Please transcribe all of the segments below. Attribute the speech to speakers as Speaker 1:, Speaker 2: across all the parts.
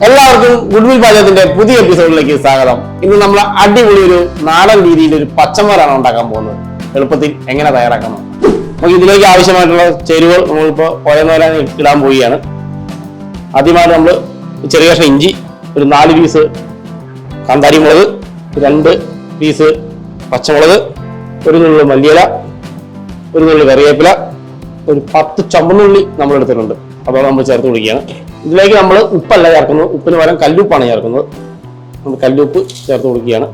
Speaker 1: എല്ലാവർക്കും ഗുഡ്വിൽ പാചകത്തിന്റെ പുതിയ എപ്പിസോഡിലേക്ക് സ്വാഗതം. ഇന്ന് നമ്മൾ അടിപൊളി ഒരു നാടൻ രീതിയിൽ ഒരു പച്ചമോരാണ് ഉണ്ടാക്കാൻ പോകുന്നത്. എളുപ്പത്തിൽ എങ്ങനെ തയ്യാറാക്കണം, നമുക്ക് ഇതിലേക്ക് ആവശ്യമായിട്ടുള്ള ചേരുവകൾ നമ്മളിപ്പോൾ ഓരോന്നോരാൻ ഇടാൻ പോവുകയാണ്. ആദ്യമായിട്ട് നമ്മൾ ചെറിയ കഷ്ണം ഇഞ്ചി, ഒരു 4 പീസ് കാന്താരി മുളക്, 2 പീസ് പച്ചമുളക്, ഒരു നുള്ളു മല്ലിയില, ഒരു നുള്ളു കറിവേപ്പില, ഒരു 10 ചുവന്നുള്ളി നമ്മൾ എടുത്തിട്ടുണ്ട്. അപ്പോൾ നമ്മൾ ചേർത്ത് കൊടുക്കുകയാണ്. ഇതിലേക്ക് നമ്മൾ ഉപ്പല്ല ചേർക്കുന്നത്, ഉപ്പിന് പകരം കല്ലുപ്പാണ് ചേർക്കുന്നത്. നമ്മൾ കല്ലുപ്പ് ചേർത്ത് കൊടുക്കുകയാണ്.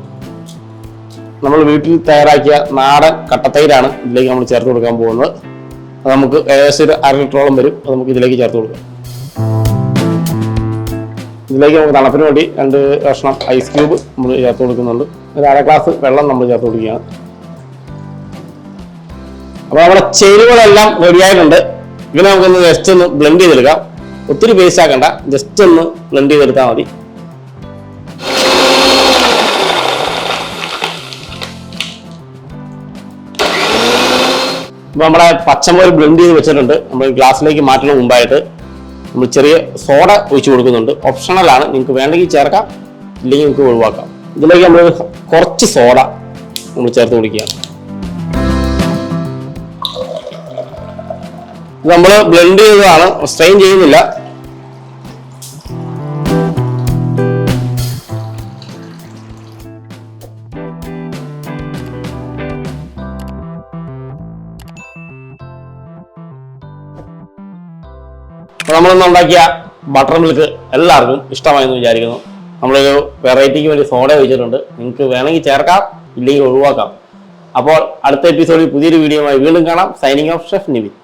Speaker 1: നമ്മൾ വീട്ടിൽ തയ്യാറാക്കിയ നാടൻ കട്ടത്തൈരാണ് ഇതിലേക്ക് നമ്മൾ ചേർത്ത് കൊടുക്കാൻ പോകുന്നത്. അത് നമുക്ക് ഏകദേശം ഒരു 1/2 ലിറ്ററോളം വരും. അത് നമുക്ക് ഇതിലേക്ക് ചേർത്ത് കൊടുക്കാം. ഇതിലേക്ക് നമുക്ക് തണുപ്പിന് വേണ്ടി 2 കഷ്ണം ഐസ് ക്യൂബ് നമ്മൾ ചേർത്ത് കൊടുക്കുന്നുണ്ട്. ഒരു 1/2 ഗ്ലാസ് വെള്ളം നമ്മൾ ചേർത്ത് കൊടുക്കുകയാണ്. അപ്പോൾ നമ്മുടെ ചേരുവകളെല്ലാം റെഡിയായിട്ടുണ്ട്. ഇങ്ങനെ നമുക്കൊന്ന് ജസ്റ്റ് ഒന്ന് ബ്ലെൻഡ് ചെയ്തെടുക്കാം. ഒത്തിരി പേസ്റ്റ് ആക്കണ്ട, ജസ്റ്റ് ഒന്ന് ബ്ലെൻഡ് ചെയ്തെടുത്താൽ മതി. അപ്പോൾ നമ്മുടെ പച്ചമുളക് ബ്ലെൻഡ് ചെയ്ത് വെച്ചിട്ടുണ്ട്. നമ്മൾ ഗ്ലാസ്സിലേക്ക് മാറ്റുന്ന മുമ്പായിട്ട് നമ്മൾ ചെറിയ സോഡ ഒഴിച്ച് കൊടുക്കുന്നുണ്ട്. ഓപ്ഷണലാണ്, നിങ്ങൾക്ക് വേണമെങ്കിൽ ചേർക്കാം, ഇല്ലെങ്കിൽ നിങ്ങൾക്ക് ഒഴിവാക്കാം. ഇതിലേക്ക് നമ്മൾ കുറച്ച് സോഡ നമ്മൾ ചേർത്ത് കൊടുക്കുകയാണ്. ഇത് നമ്മൾ ബ്ലെൻഡ് ചെയ്തതാണ്, സ്ട്രെയിൻ ചെയ്യുന്നില്ല. അപ്പോൾ നമ്മളിന്ന് ഉണ്ടാക്കിയ ബട്ടർ മിൽക്ക് എല്ലാവർക്കും ഇഷ്ടമായെന്ന് വിചാരിക്കുന്നു. നമ്മളൊരു വെറൈറ്റിക്ക് വേണ്ടി സോഡ ഒഴിച്ചിട്ടുണ്ട്. നിങ്ങൾക്ക് വേണമെങ്കിൽ ചേർക്കാം, ഇല്ലെങ്കിൽ ഒഴിവാക്കാം. അപ്പോൾ അടുത്ത എപ്പിസോഡിൽ പുതിയൊരു വീഡിയോയുമായി വീണ്ടും കാണാം. Signing off chef Nivin.